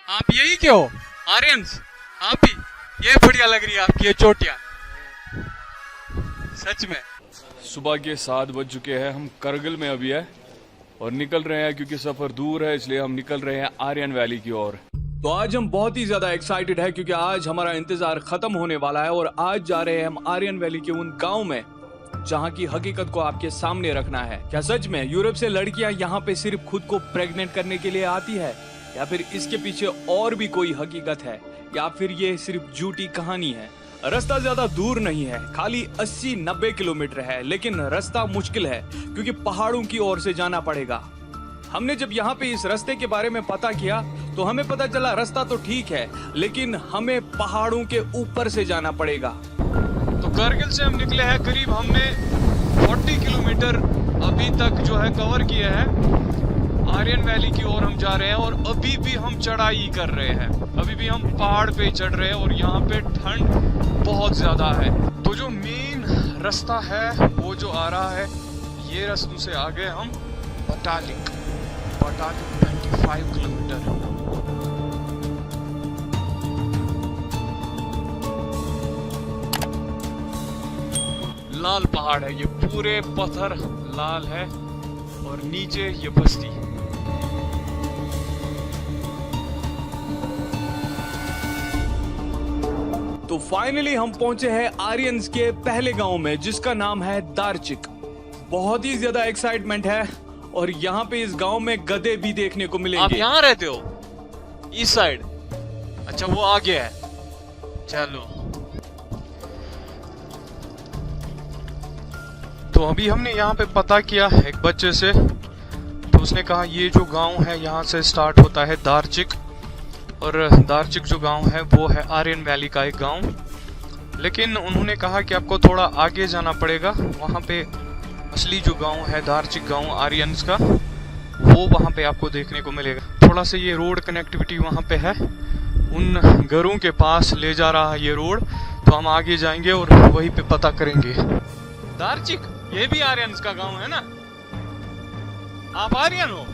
आप यही के हो आर्यंस? आप ही? ये बढ़िया लग रही है आपकी ये चोटियां, सच में। सुबह के 7 बज चुके हैं, हम करगिल में अभी है और निकल रहे हैं क्योंकि सफर दूर है, इसलिए हम निकल रहे हैं आर्यन वैली की ओर। तो आज हम बहुत ही ज्यादा एक्साइटेड है क्योंकि आज हमारा इंतजार खत्म होने वाला है और आज जा रहे हैं हम आर्यन वैली के उन गांव में जहां की हकीकत को आपके सामने रखना है। क्या सच में यूरोप से लड़कियां यहाँ पे सिर्फ खुद को प्रेग्नेंट करने के लिए आती है, या फिर इसके पीछे और भी कोई हकीकत है, या फिर ये सिर्फ झूठी कहानी है? रास्ता ज्यादा दूर नहीं है, खाली 80-90 किलोमीटर है, लेकिन रास्ता मुश्किल है क्योंकि पहाड़ों की ओर से जाना पड़ेगा। हमने जब यहाँ पे इस रास्ते के बारे में पता किया तो हमें पता चला रास्ता तो ठीक है, लेकिन हमें पहाड़ों के ऊपर से जाना पड़ेगा। तो करगिल से हम निकले हैं, करीब हमने 40 किलोमीटर अभी तक जो है कवर किया है। आर्यन वैली की ओर हम जा रहे हैं और अभी भी हम चढ़ाई कर रहे हैं, अभी भी हम पहाड़ पे चढ़ रहे हैं और यहाँ पे ठंड बहुत ज्यादा है। तो जो मेन रास्ता है वो जो आ रहा है, ये रास्तों से आगे हम पटालिक 25 किलोमीटर। लाल पहाड़ है, ये पूरे पत्थर लाल है और नीचे ये बस्ती। तो फाइनली हम पहुंचे हैं आर्यंस के पहले गांव में जिसका नाम है दार्चिक। बहुत ही ज्यादा एक्साइटमेंट है और यहाँ पे इस गांव में गधे भी देखने को मिलेंगे। आप यहाँ रहते हो इस साइड? अच्छा वो आगे है, चलो। तो अभी हमने यहाँ पे पता किया एक बच्चे से, तो उसने कहा ये जो गांव है यहाँ से स्टार्ट होता है दार्चिक, और दार्चिक जो गांव है वो है आर्यन वैली का एक गांव। लेकिन उन्होंने कहा कि आपको थोड़ा आगे जाना पड़ेगा, वहाँ पे असली जो गांव है दार्चिक गांव आर्यंस का, वो वहाँ पे आपको देखने को मिलेगा। थोड़ा सा ये रोड कनेक्टिविटी वहाँ पे है, उन घरों के पास ले जा रहा है ये रोड, तो हम आगे जाएंगे और वहीं पे पता करेंगे। दार्चिक ये भी आर्यंस का गांव है ना? आप आर्यन हो?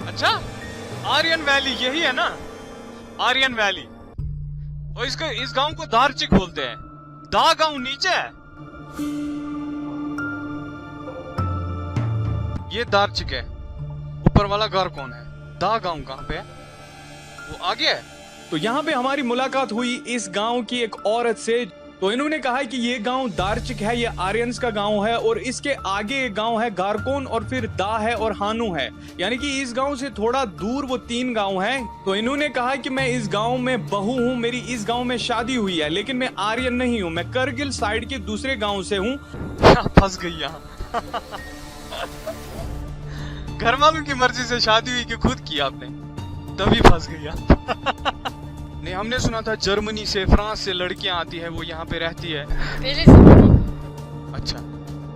अच्छा, आर्यन वैली यही है ना? आर्यन वैली, और इस गांव को दार्चिक बोलते हैं। दा गांव नीचे है, ये दार्चिक है। ऊपर वाला घर कौन है? दा गांव कहाँ पे है? वो आगे है। तो यहाँ पे हमारी मुलाकात हुई इस गांव की एक औरत से, तो इन्होंने कहा कि ये गांव दार्चिक है, ये आर्यंस का गांव है और इसके आगे एक गांव है गारकोन और फिर दा है और हानू है, यानी कि इस गांव से थोड़ा दूर वो 3 गांव हैं। तो इन्होंने कहा कि मैं इस गांव में बहू हूँ, मेरी इस गांव में शादी हुई है, लेकिन मैं आर्यन नहीं हूँ, मैं करगिल साइड के दूसरे गाँव से हूँ। फंस गई यहाँ। घर वालों की मर्जी से शादी हुई कि खुद की आपने? तभी फंस गई यहाँ। नहीं, हमने सुना था जर्मनी से, फ्रांस से लड़कियां आती है, वो यहाँ पे रहती है पहले से। अच्छा,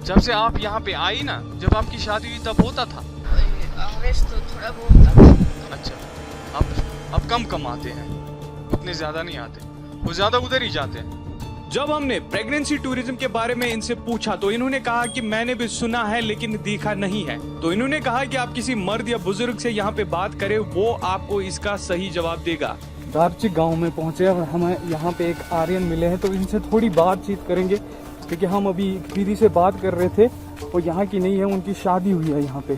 जब से आप यहाँ पे आई ना, जब आपकी शादी हुई तब होता था? वैसे तो थोड़ा बहुत था। अच्छा, अब कम आते हैं, उतने ज्यादा नहीं आते, वो ज्यादा उधर ही जाते हैं। जब हमने प्रेगनेंसी टूरिज्म के बारे में इनसे पूछा तो इन्होंने कहा कि मैंने भी सुना है लेकिन देखा नहीं है। तो इन्होंने कहा कि आप किसी मर्द या बुजुर्ग से यहाँ पे बात करें, वो आपको इसका सही जवाब देगा। दार्चिक गांव में पहुंचे और हमें यहाँ पे एक आर्यन मिले हैं, तो इनसे थोड़ी बातचीत करेंगे क्योंकि हम अभी दीदी से बात कर रहे थे, वो यहाँ की नहीं है, उनकी शादी हुई है यहाँ पे,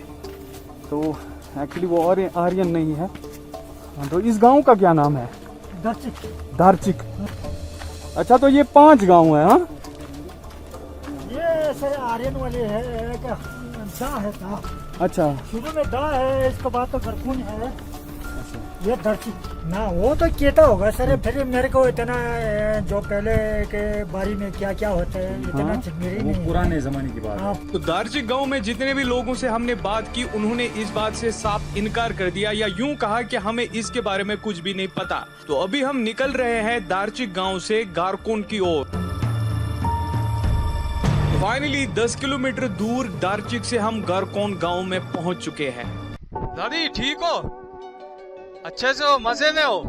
तो एक्चुअली वो और आर्यन नहीं है। तो इस गांव का क्या नाम है? दार्चिक। अच्छा, तो ये 5 गांव है? हाँ, ये सर आर्यन वाले है, एक दा है दा। अच्छा, शुरू में दा है, इसके बाद तो गरकुन है, ये दार्चिक ना। वो तो कहता होगा सर, फिर मेरे को इतना जो पहले के बारे में क्या क्या होता है इतना मेरे नहीं, पुराने जमाने की बात है। तो दार्चिक गांव में जितने भी लोगों से हमने बात की, उन्होंने इस बात से साफ इनकार कर दिया, या यूं कहा कि हमें इसके बारे में कुछ भी नहीं पता। तो अभी हम निकल रहे हैं दार्चिक गांव से गारकोन की ओर। फाइनली 10 किलोमीटर दूर दार्चिक से हम गारकोन गांव में पहुंच चुके हैं। दादी ठीक हो? अच्छे से हो? मजे में हो?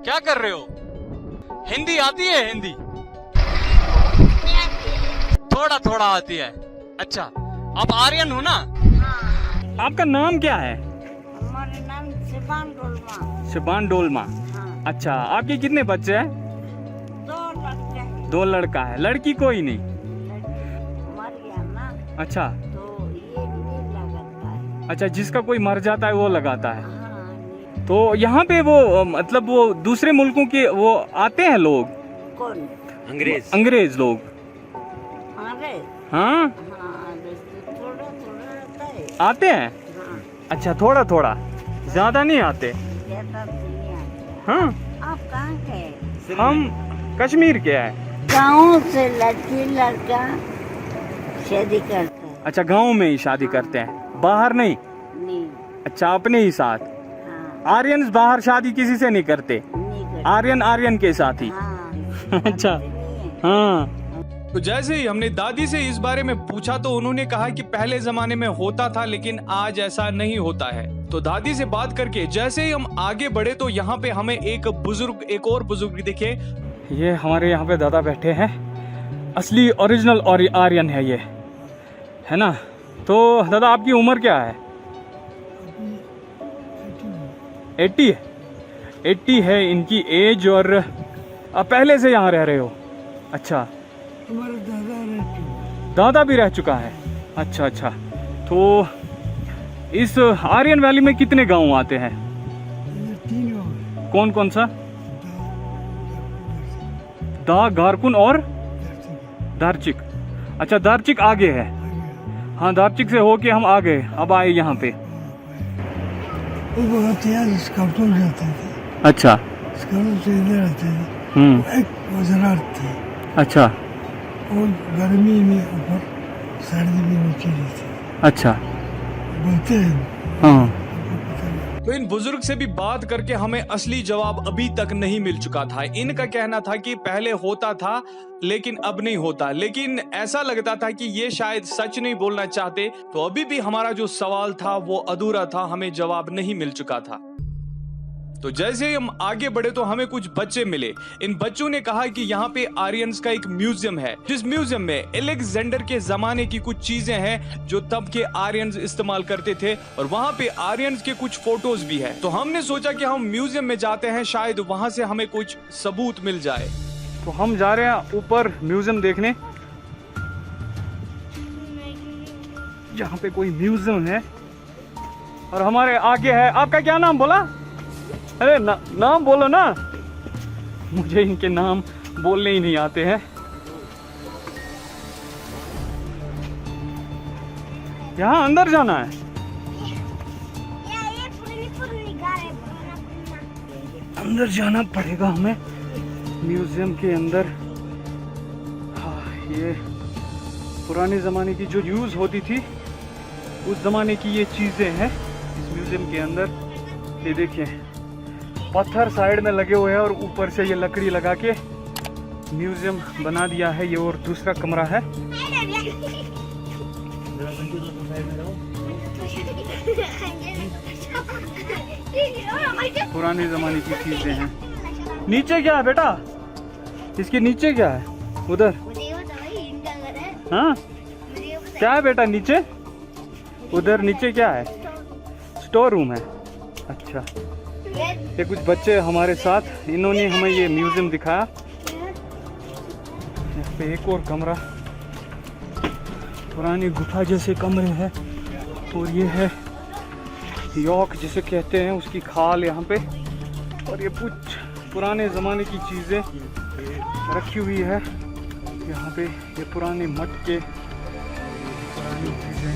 क्या कर रहे हो? हिंदी आती है? हिंदी थोड़ा थोड़ा आती है। अच्छा, आप आर्यन हो ना? हाँ। आपका नाम क्या है? हमारा नाम शिवान डोलमा। शबान डोलमा। हाँ, अच्छा, आपके कितने बच्चे हैं? 2 लड़के 2 लड़का है, लड़की कोई नहीं? मर गया ना, अच्छा तो ये नहीं लगाता है। अच्छा, जिसका कोई मर जाता है वो लगाता है। हाँ, नहीं। तो यहाँ पे वो मतलब वो दूसरे मुल्कों के वो आते हैं लोग, कौन? अंग्रेज लोग? अरे हाँ हाँ, दोस्तों, थोड़ा थोड़ा आता है। आते हैं। हाँ, अच्छा, थोड़ा थोड़ा, ज्यादा नहीं आते। ज्यादा नहीं आता। हाँ, आप कहाँ के? हम कश्मीर के हैं। गाँव से लड़की लड़का शादी करता है। अच्छा, गांव में ही शादी करते हैं, बाहर नहीं? नहीं। अच्छा, अपने ही साथ। हाँ, आर्यन बाहर शादी किसी से नहीं करते, नहीं करता। आर्यन के साथ ही। हाँ, अच्छा, नहीं है। हाँ। तो जैसे ही हमने दादी से इस बारे में पूछा तो उन्होंने कहा कि पहले जमाने में होता था लेकिन आज ऐसा नहीं होता है। तो दादी से बात करके जैसे ही हम आगे बढ़े तो यहाँ पे हमें एक और बुजुर्ग दिखे। ये हमारे यहाँ पे दादा बैठे हैं, असली ओरिजिनल और आर्यन है ये, है ना? तो दादा आपकी उम्र क्या है? 80 है इनकी एज। और आप पहले से यहाँ रह रहे हो? अच्छा, दादा भी रह चुका है। अच्छा अच्छा, तो इस आर्यन वैली में कितने गांव आते हैं? 3 कौन कौन सा? दा, गारकुन और दारचिक। अच्छा, दारचिक आगे है। हाँ, दारचिक से होके हम आ गए, अब आए यहाँ पे। वो बहुत यार स्काउटों में जाते थे, अच्छा। स्काउटों से इधर आते थे। एक वजरात थे, अच्छा और गर्मी में ऊपर, सर्दी में नीचे रहते। अच्छा, बोलते हैं। हाँ। तो इन बुजुर्ग से भी बात करके हमें असली जवाब अभी तक नहीं मिल चुका था। इनका कहना था कि पहले होता था लेकिन अब नहीं होता, लेकिन ऐसा लगता था कि ये शायद सच नहीं बोलना चाहते। तो अभी भी हमारा जो सवाल था वो अधूरा था, हमें जवाब नहीं मिल चुका था। तो जैसे ही हम आगे बढ़े तो हमें कुछ बच्चे मिले। इन बच्चों ने कहा कि यहाँ पे आर्यंस का एक म्यूजियम है, जिस म्यूजियम में अलेक्जेंडर के जमाने की कुछ चीजें हैं जो तब के आर्यंस इस्तेमाल करते थे, और वहाँ पे आर्यंस के कुछ फोटोज भी है। तो हमने सोचा कि हम म्यूजियम में जाते हैं, शायद वहाँ से हमें कुछ सबूत मिल जाए। तो हम जा रहे हैं ऊपर म्यूजियम देखने। यहाँ पे कोई म्यूजियम है और हमारे आगे है। आपका क्या नाम बोला? अरे नाम बोलो ना, मुझे इनके नाम बोलने ही नहीं आते हैं। यहाँ अंदर जाना है। अंदर जाना पड़ेगा हमें म्यूजियम के अंदर। हाँ, ये पुराने ज़माने की जो यूज़ होती थी उस ज़माने की ये चीज़ें हैं इस म्यूजियम के अंदर। ये देखिए, पत्थर साइड में लगे हुए हैं और ऊपर से ये लकड़ी लगा के म्यूजियम बना दिया है। ये और दूसरा कमरा है। पुराने ज़माने की चीज़ें हैं। नीचे क्या है बेटा? इसके नीचे क्या है? उधर। हाँ, क्या है बेटा नीचे? उधर नीचे क्या है? स्टोर रूम है। अच्छा, ये कुछ बच्चे हमारे साथ, इन्होंने हमें ये म्यूजियम दिखाया। यहाँ पे एक और कमरा, पुरानी गुफा जैसे कमरे हैं। और ये है यॉक जिसे कहते हैं, उसकी खाल यहाँ पे। और ये कुछ पुराने ज़माने की चीज़ें रखी हुई है यहाँ पे। ये पुराने मटके, पुरानी चीज़ें।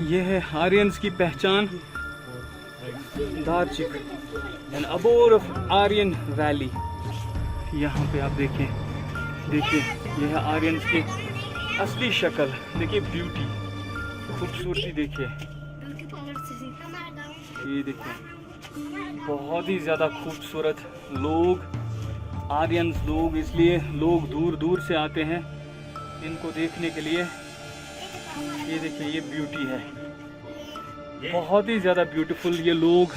ये है आर्यंस की पहचान, दारचिक एंड अबोर ऑफ आर्यन वैली। यहाँ पे आप देखिए, ये है आर्यंस की असली शक्ल। देखिए ब्यूटी, खूबसूरती देखिए। ये देखिए, बहुत ही ज़्यादा खूबसूरत लोग, आर्यंस लोग, इसलिए लोग दूर दूर से आते हैं इनको देखने के लिए। ये देखिए, ये ब्यूटी है, बहुत ही ज़्यादा ब्यूटीफुल ये लोग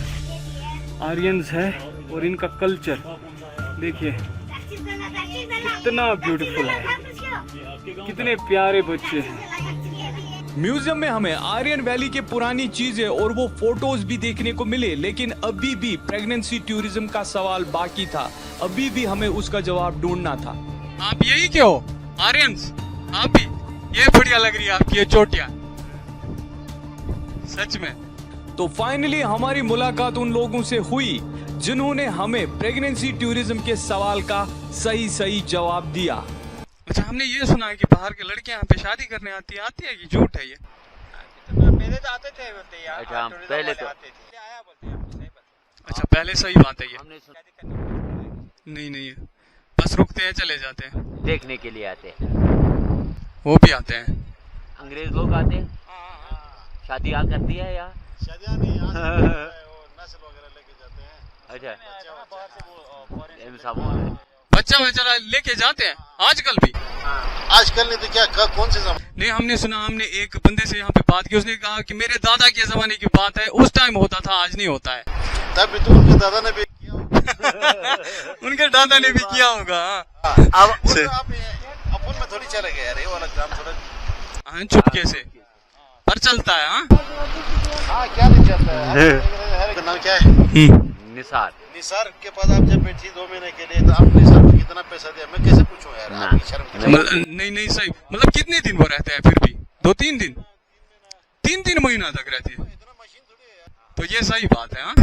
आर्यंस है। और इनका कल्चर देखिए कितना ब्यूटीफुल है, कितने प्यारे बच्चे हैं। म्यूजियम में हमें आर्यन वैली के पुरानी चीजें और वो फोटोज भी देखने को मिले, लेकिन अभी भी प्रेगनेंसी टूरिज्म का सवाल बाकी था। अभी भी हमें उसका जवाब ढूंढना था। आप यही क्यों हो आर्यंस? आप भी ये बढ़िया लग रही है आपकी ये चोटियां, सच में। तो फाइनली हमारी मुलाकात उन लोगों से हुई जिन्होंने हमें प्रेगनेंसी टूरिज्म के सवाल का सही जवाब दिया। अच्छा, हमने ये सुना है कि बाहर के लड़के यहाँ पे शादी करने आती है कि झूठ है ये? पहले तो आते थे बोलते यार। अच्छा, हम पहले तो आते थे आया बोलते हैं, सही बात। अच्छा, पहले सही बात है ये? हमने सुना, शादी करने को नहीं नहीं, बस रुकते हैं चले जाते हैं। देखने के लिए आते हैं, वो भी आते हैं? अंग्रेज लोग आते हैं, शादी आ करती है यहाँ। शादियां नहीं यहाँ से वो नस्ल वगैरह लेके जाते हैं। अच्छा, बाहर से वो इन सब बच्चा बेचारा लेके जाते हैं आजकल भी? आजकल नहीं तो क्या कौन से जमाने? नहीं, हमने सुना, हमने एक बंदे से यहाँ पे बात की, उसने कहा कि मेरे दादा के जमाने की बात है, उस टाइम होता था, आज नहीं होता है। तब भी तो उनके दादा ने भी किया होगा। उनके दादा ने भी किया होगा। अब आप अपन में थोड़ी चले गए यार, ये वाला काम थोड़ा हाँ, चुपके से पर चलता है। हाँ क्या नहीं चलता है। आपका नाम क्या है? निसार। निसार के पास आप जब बैठी 2 महीने के लिए, तो आप निसार को कितना पैसा दिया? मैं कैसे पूछूं यार, ना। आपकी शर्म की बात है। नहीं नहीं, सही मतलब कितने दिन वो रहते हैं फिर भी? 2-3 दिन? 3-3 महीना तक रहती है? तो ये सही बात है। हाँ,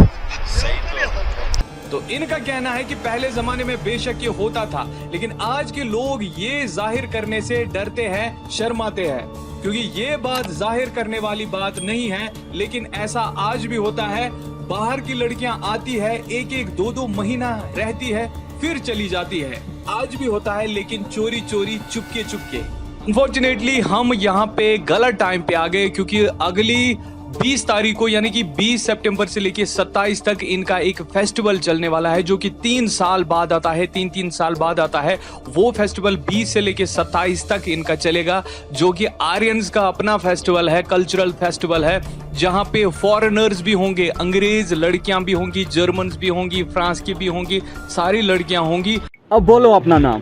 तो इनका कहना है कि पहले जमाने में बेशक ये होता था, लेकिन आज के लोग ये जाहिर करने से डरते हैं, शर्माते हैं, क्योंकि ये बात जाहिर करने वाली बात नहीं है। लेकिन ऐसा आज भी होता है, बाहर की लड़कियां आती है, 1-1, 2-2 महीना रहती है, फिर चली जाती है। आज भी होता है, लेकिन चोरी चोरी, चुपके चुपके। अनफॉर्चुनेटली हम यहाँ पे गलत टाइम पे आ गए, क्योंकि अगली 20 तारीख को यानी कि 20 सितंबर से लेके 27 तक इनका एक फेस्टिवल चलने वाला है, जो कि 3 साल बाद आता है, 3-3 साल बाद आता है। वो फेस्टिवल 20 से लेके 27 तक इनका चलेगा, जो कि आर्यंस का अपना फेस्टिवल है, कल्चरल फेस्टिवल है, जहां पे फॉरेनर्स भी होंगे, अंग्रेज लड़कियां भी होंगी, जर्मन्स भी होंगी, फ्रांस की भी होंगी, सारी लड़कियां होंगी। अब बोलो अपना नाम,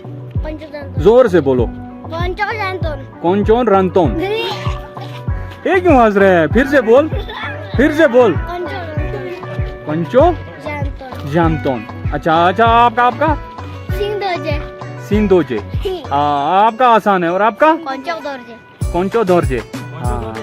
जोर से बोलो। कौन रंतोन। ये क्यों हंस रहे हैं? फिर से बोल, फिर से बोल। पंचो जानतोन। अच्छा, आपका सिंधोजे। आपका आसान है, और आपका कौनचो दौरजे। हाँ,